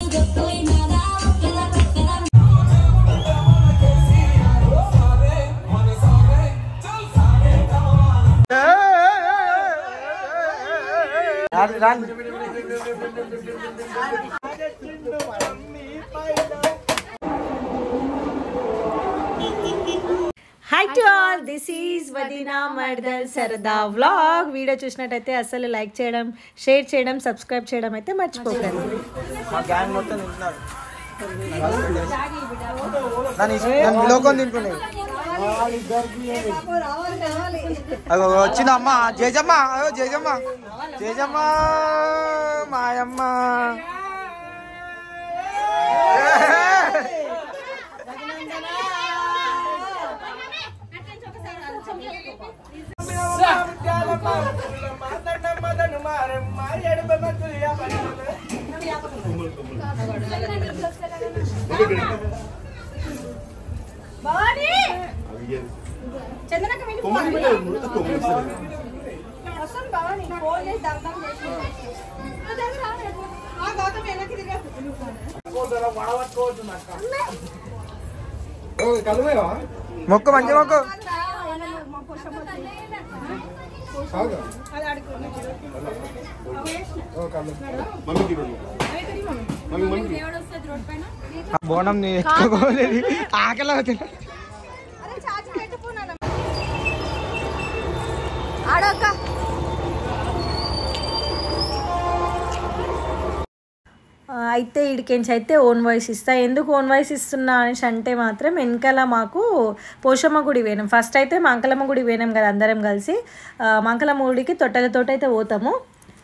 Hi to all, this is Vadina Mardal Sarada vlog. Video చూసినట్టయితే అసలు like చేయడం, share చేయడం, సబ్స్క్రైబ్ చేయడం అయితే మర్చిపోకండి. మా గ్యాంగ్ మొత్తం తింటున్నారు. అగో వచ్చిన అమ్మ జేజమ్మ, జేజమ్మ జేజమ్మ మాయమ్మ. మొక్క మంచి మొక్క బోనం ఎత్తుకోలేదు ఆకలి అవుతుంది. అయితే ఇడికెంచి అయితే ఓన్ వాయిస్ ఇస్తా. ఎందుకు ఓన్ వాయిస్ ఇస్తున్నా అనేసి అంటే మాత్రం వెనకాల మాకు పోషమ్మ గుడి పోయినాం. ఫస్ట్ అయితే మంకలమ్మ గుడి పోయినాం కదా అందరం కలిసి. మంకలమ్మ గుడికి తొట్టెలతోటి అయితే పోతాము.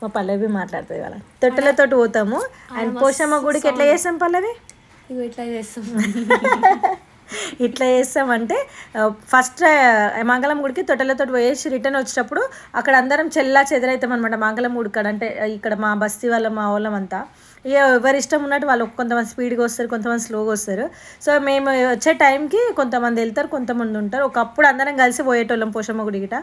మా పల్లవి మాట్లాడుతుంది కదా, తొట్టెలతోటి పోతాము. అండ్ పోషమ్మ గుడికి ఎట్లా చేస్తాం పల్లవి? ఇట్లా చేస్తాం. ఇట్లా చేస్తామంటే ఫస్ట్ మంగళం గుడికి తొట్టెలతో పోయేసి రిటర్న్ వచ్చేటప్పుడు అక్కడ అందరం చెల్లా చెదరైతాం అనమాట. మంగళం గుడి కాడ అంటే ఇక్కడ మా బస్తీ మా వాళ్ళం అంతా ఇక ఎవరి ఇష్టం ఉన్నట్టు వాళ్ళు కొంతమంది స్పీడ్గా వస్తారు, కొంతమంది స్లోగా వస్తారు. సో మేము వచ్చే టైంకి కొంతమంది వెళ్తారు, కొంతమంది ఉంటారు. ఒకప్పుడు అందరం కలిసి పోయేటోళ్ళం పోషమ్మ గుడి గిట.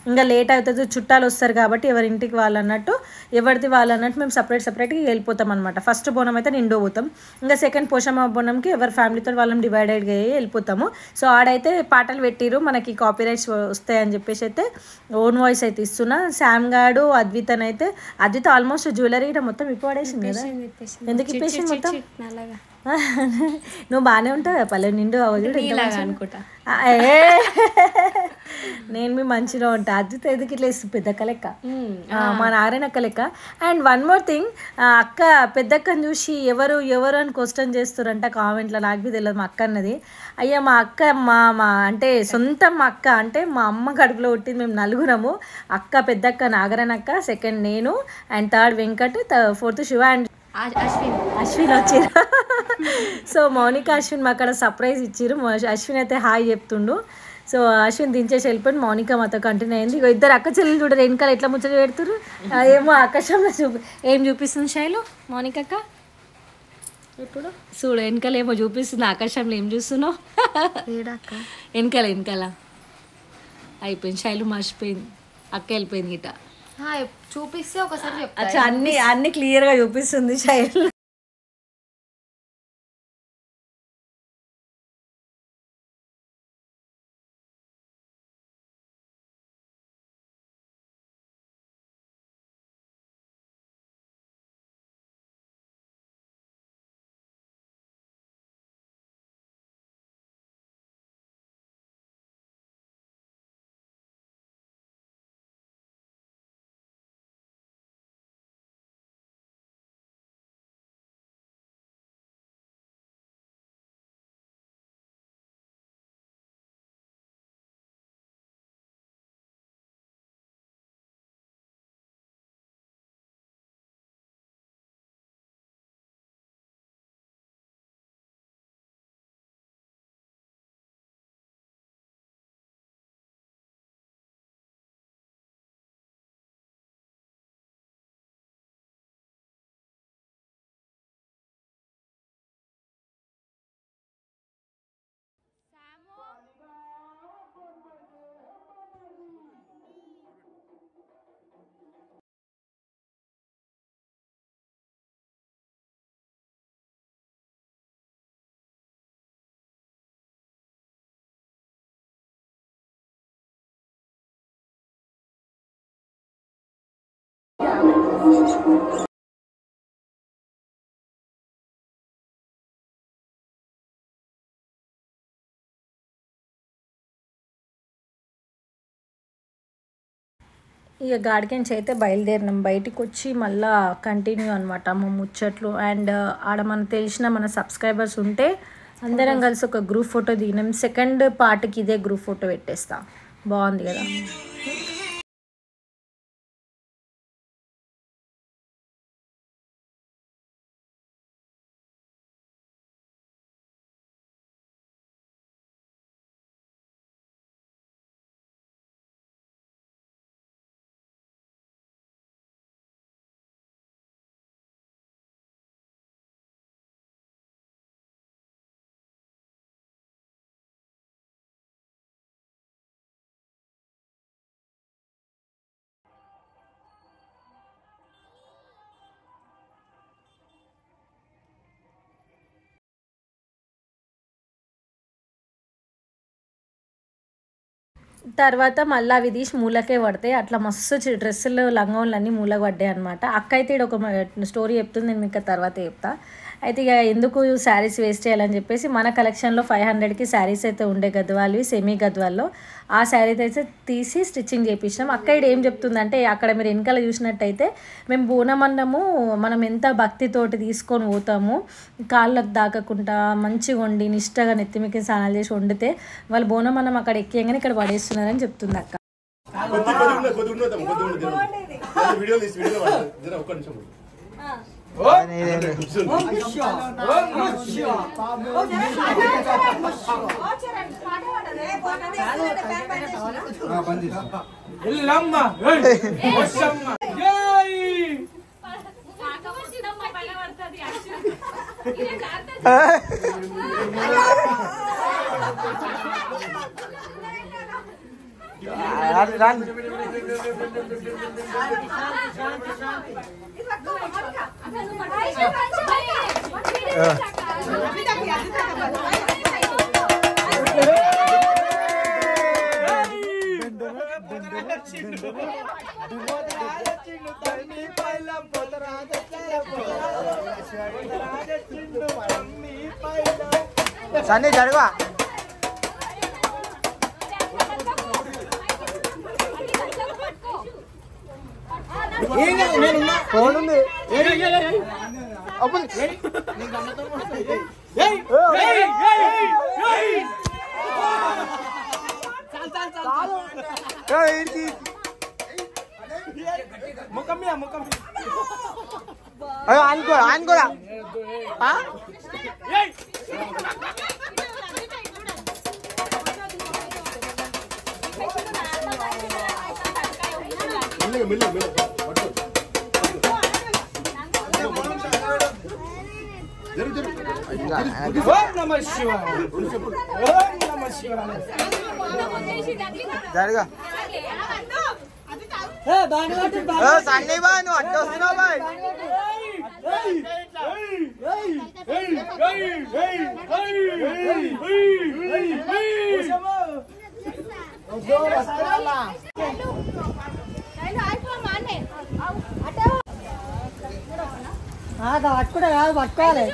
ఇంకా లేట్ అవుతుంది, చుట్టాలు వస్తారు కాబట్టి ఎవరి ఇంటికి వాళ్ళు అన్నట్టు, ఎవరిది వాళ్ళు అన్నట్టు మేము సపరేట్గా వెళ్ళిపోతాం అనమాట. ఫస్ట్ బోనం అయితే నిండో పోతాం. ఇంకా సెకండ్ పోషమ్మ బోనంకి ఎవరి ఫ్యామిలీతో వాళ్ళని డివైడెడ్గా అయ్యి వెళ్ళిపోతాము. సో ఆడైతే పాటలు పెట్టిరు, మనకి కాపీ రైట్స్ వస్తాయని చెప్పేసి అయితే ఓన్ వాయిస్ అయితే ఇస్తున్నా. శామ్ గాడు అద్వితన్ అయితే అద్విత ఆల్మోస్ట్ జ్యువెలరీ మొత్తం ఇప్పడేసింది కదా. ఎందుకు ఇప్పేసింది మొత్తం? నువ్వు బాగానే ఉంటావు పల్లె నిండు అనుకుంటా. నేను మీ మంచిగా ఉంటా. అద్విత ఎందుకు ఇట్లా ఇస్తుంది పెద్దక్క లెక్క, మా నారాయణక్క లెక్క. అండ్ వన్ మోర్ థింగ్, అక్క పెద్దక్కని చూసి ఎవరు అని క్వశ్చన్ చేస్తారంట కామెంట్లో. నాకు బి తెలియదు, మా అక్క అన్నది. అయ్యా మా అక్క మా అంటే సొంతం మా అక్క, అంటే మా అమ్మ కడుపులో పుట్టింది. మేము నలుగురము, అక్క పెద్దక్క నాగరణక్క, సెకండ్ నేను, and third Venkat, fourth Shiva, and Ashwin వచ్చిరు. సో మౌనిక అశ్విన్ మా అక్కడ సర్ప్రైజ్ ఇచ్చిరు. అశ్విన్ అయితే హాయ్ చెప్తుండు. సో అశ్విన్ దించేసి వెళ్ళిపోయి మౌనిక మాతో కంటిన్యూ అయింది. ఇక ఇద్దరు అక్క చెల్లెలు చూడరు వెనకాల ఎట్లా ముచ్చట పెడుతురు. ఏమో ఆకాశంలో ఏం చూపిస్తుంది శైలు మౌనిక అక్క? ఇప్పుడు చూడు వెనకాల ఏమో చూపిస్తుంది, ఆకాశంలో ఏం చూస్తున్నావు? వెనకాల అయిపోయింది. శైలు మర్చిపోయింది, అక్క వెళ్ళిపోయింది గిట. చూపిస్తే ఒకసారి అన్ని క్లియర్గా చూపిస్తుంది శైలు. ఇక గాడికించి అయితే బయలుదేరినాం. బయటికి వచ్చి మళ్ళీ కంటిన్యూ అనమాట మా ముచ్చట్లు. అండ్ ఆడ మనకు తెలిసిన మన సబ్స్క్రైబర్స్ ఉంటే అందరం కలిసి ఒక గ్రూప్ ఫోటో దిగినాం. సెకండ్ పార్ట్కి ఇదే గ్రూప్ ఫోటో పెట్టేస్తా. బాగుంది కదా. తర్వాత మళ్ళీ అవి తీసి మూలకే పడతాయి. అట్లా మస్తు డ్రెస్సులు లంగోళ్ళు అన్నీ మూలకు పడ్డాయి అనమాట. అక్క అయితే ఇక్కడ ఒక స్టోరీ చెప్తుంది, నేను మీకు తర్వాత చెప్తా. అయితే ఇక ఎందుకు శారీస్ వేస్ట్ చేయాలని చెప్పేసి మన కలెక్షన్లో 500కి శారీస్ అయితే ఉండే గద్వాల్వి, సెమీ గద్వాల్లో. ఆ శారీ అయితే తీసి స్టిచ్చింగ్ చేయించినాం. అక్క ఇక్కడ ఏం చెప్తుందంటే, అక్కడ మీరు వెనకాల చూసినట్టయితే మేము బోనమన్నము మనం ఎంత భక్తితోటి తీసుకొని పోతాము, కాళ్ళకు దాకకుండా మంచిగా వండి నిష్టగా నెత్తిమికి స్నానాలు చేసి వండితే వాళ్ళు బోనమన్నం అక్కడ ఎక్కియంగానే ఇక్కడ పడేస్తున్నారని చెప్తుంది అక్క. సన్నీ జరుగా ఫోన్ ఉంది. అనుకోరా అనుకోరా జరుగా సన్నీ బాయ్ నువ్వు అడ్డు వస్తున్నావు బాయ్. పట్టుకుంటే కాదు, పట్టుకోవాలి.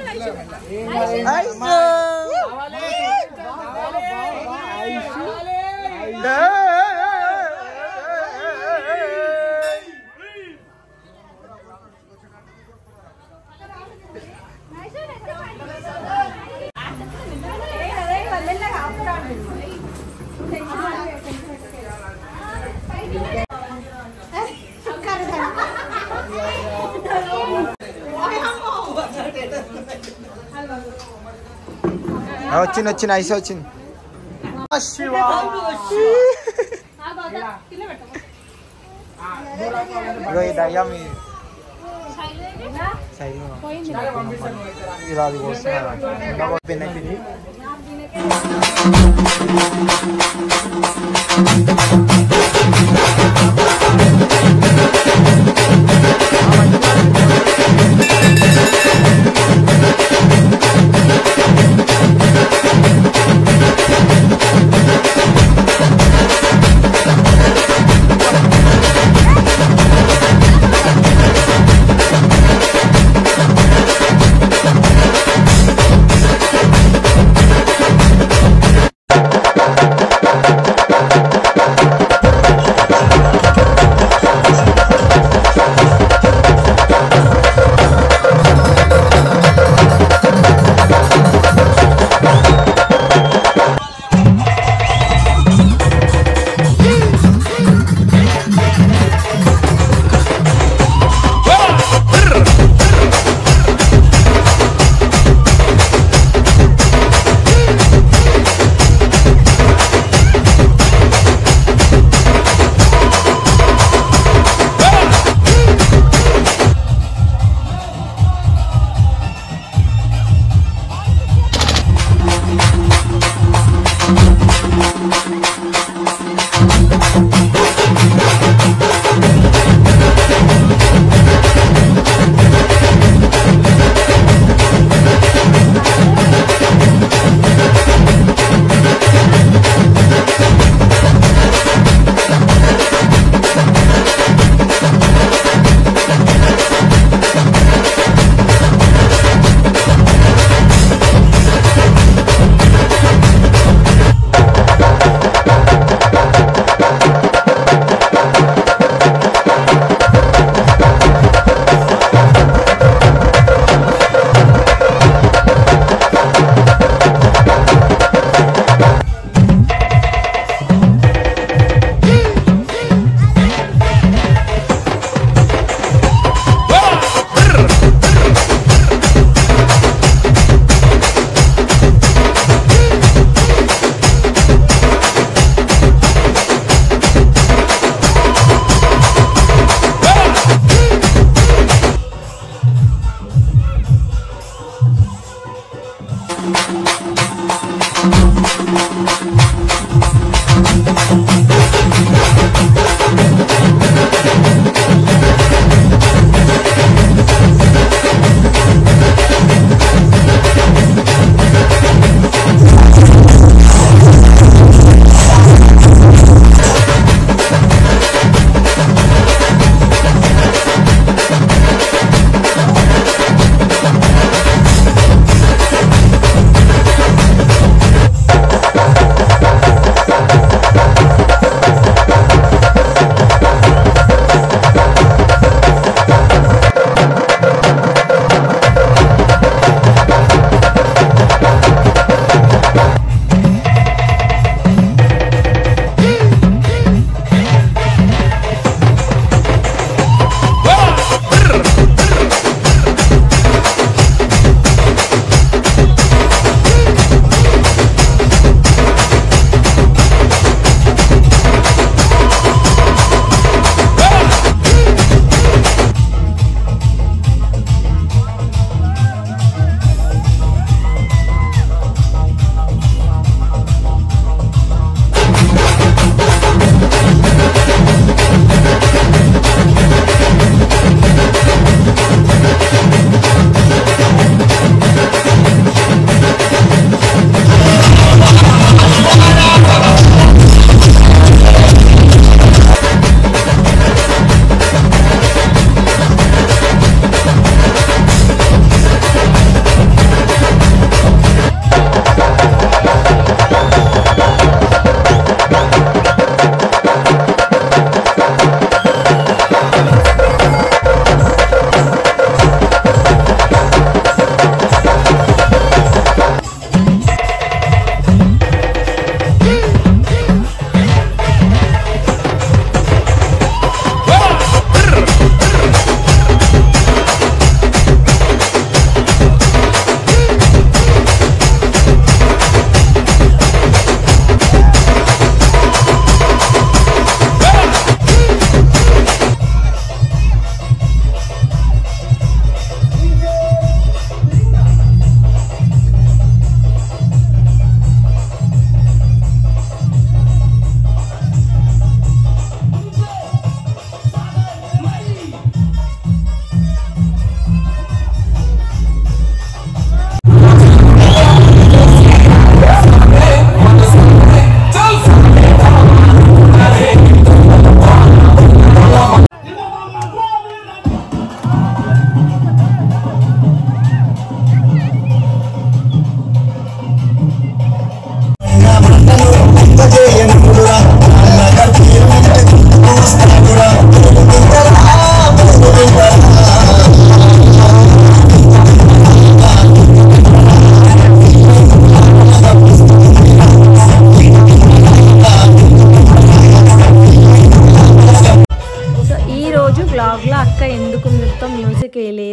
వచ్చింది వచ్చింది ఐస్ వచ్చింది. దయ్యం ఇలా అది వస్తుంది.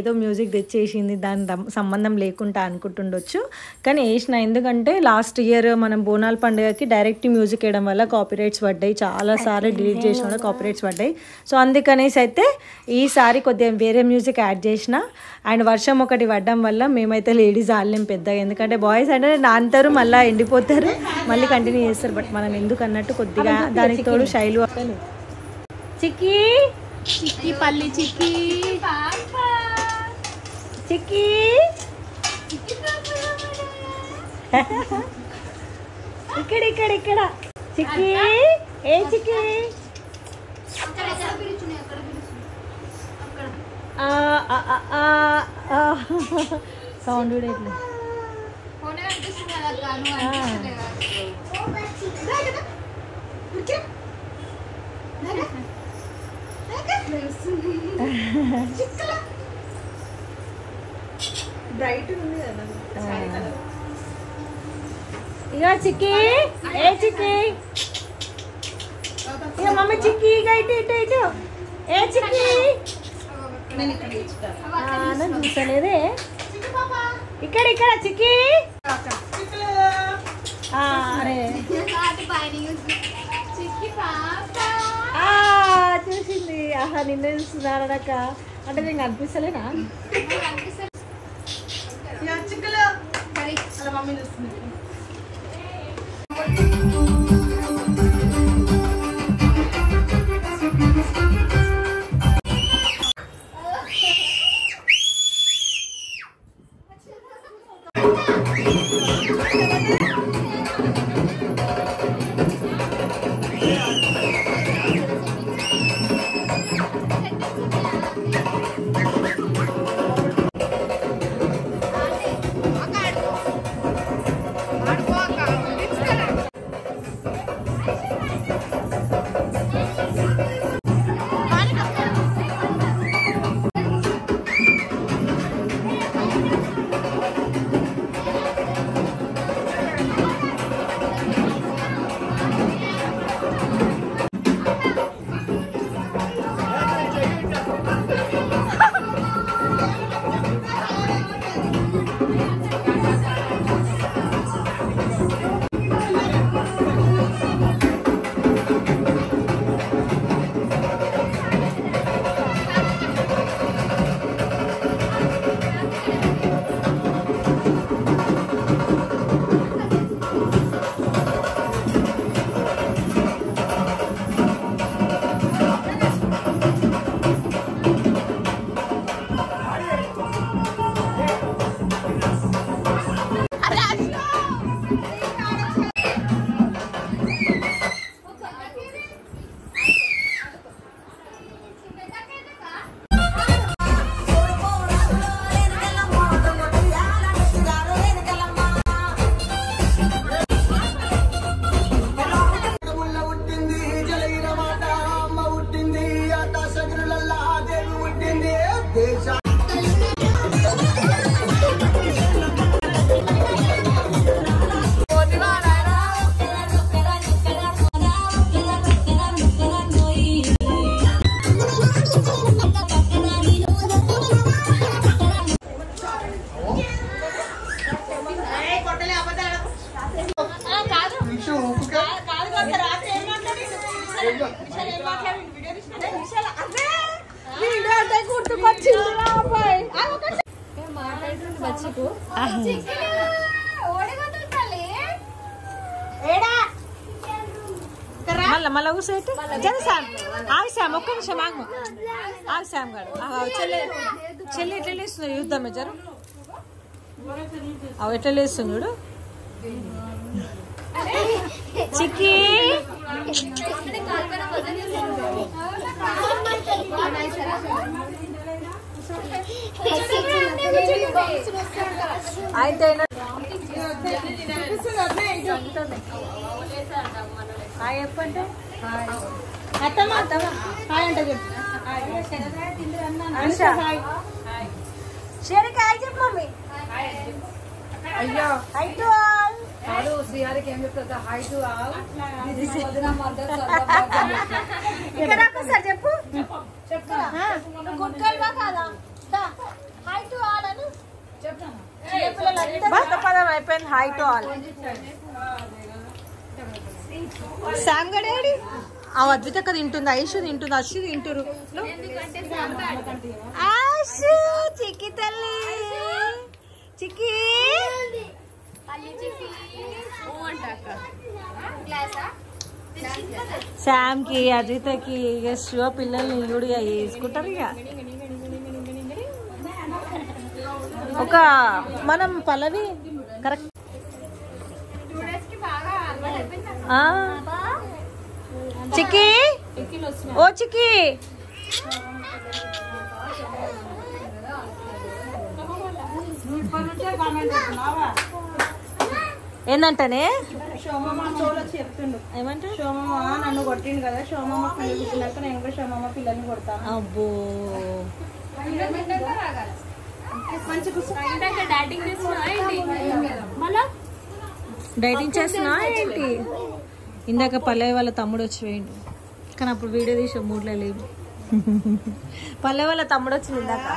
ఏదో మ్యూజిక్ తెచ్చేసింది దాని సంబంధం లేకుండా అనుకుంటుండొచ్చు. కానీ వేసిన, ఎందుకంటే లాస్ట్ ఇయర్ మనం బోనాల పండుగకి డైరెక్ట్ మ్యూజిక్ వేయడం వల్ల కాపీరైట్స్ పడ్డాయి, చాలాసార్లు డిలీట్ చేసిన వల్ల కాపీరైట్స్ పడ్డాయి. సో అందుకనేసి అయితే ఈసారి కొద్దిగా వేరే మ్యూజిక్ యాడ్ చేసిన. అండ్ వర్షం ఒకటి పడడం వల్ల మేమైతే లేడీస్ ఆడలేం పెద్దగా, ఎందుకంటే బాయ్స్ అంటే నాంటారు మళ్ళీ ఎండిపోతారు మళ్ళీ కంటిన్యూ చేస్తారు. బట్ మనం ఎందుకు అన్నట్టు కొద్దిగా దానికి తోడు శైలు చిక్కీ చిక్కీ పల్లి చిక్కీ చిక్కీ ఇక్కడ ఇక్కడ ఇక్కడ చిక్కీ ఏ చిక్కీ సౌండ్ కూడా ఇట్లా ఇక చిక్కీ ఏ చిక్కీ ఇక మమ్మీ చిక్కీ ఇక ఇటు ఇటు ఇటు ఏ చిక్కీ చూసలేదే ఇక్కడ ఇక్కడ చిక్కీ అరే చూసింది. ఆహా నిన్న చూస్తున్నారనక అంటే నేను కనిపిస్తలేనా? మమ్మీ చూస్తుంది. మళ్ళా కూర్చోబెట్టి జర శామ్ ఆగు శామ్ ఒక్క నిమిషం ఆగు ఆగు శామ్ గారు చెల్లి చెల్లి ఎట్లా లేస్తుంది యుద్ధమే జరు అవి ఎట్లా లేస్తుంది చూడు చిక్కి అయితే చెప్పంటే అత్తమ్మ అత్తమ్మ హాయ్ అంటే చెప్పు షేరికాయ చెప్పు మమ్మీ అయ్యో హై టు ఆల్ కాదు శ్రీహరికి ఏం చెప్తా హై టు ఆల్ ఇక్కడ ఒకసారి చెప్పు గుడ్ గర్ల్ వా కాదా హై టు ఆల్ అని చెప్తాను పదం అయిపోయింది హై టు ఆల్ శామ్ గడేడి ఆ అద్వితక్క తింటుంది ఐషు తింటుంది అశ్షు తింటురు ఆషు చిక్కి తల్లి చిక్కి శామ్ కి అద్వితకి ఇక శివ పిల్లల్ని చూడు వేసుకుంటారు ఇక ఒక మనం పల్లవి కరెక్ట్ చిక్కి ఓ చిక్కి ఏందంటనే సోమమ్మ వచ్చి చెప్తుండు ఏమంటే సోమమ్మ నన్ను కొట్టిండు కదా సోమమ్మ పిల్లలు పుట్టినాక నేను కూడా సోమమ్మ పిల్లల్ని కొడతాను అబ్బో డైటింగ్ చేస్తున్నా ఏంటి ఇందాక పల్లవి వాళ్ళ తమ్ముడు వచ్చి వేయండి కానీ అప్పుడు వీడియో తీసే మూడ్లో లేవు పల్లవి వాళ్ళ తమ్ముడు వచ్చింది ఇందాక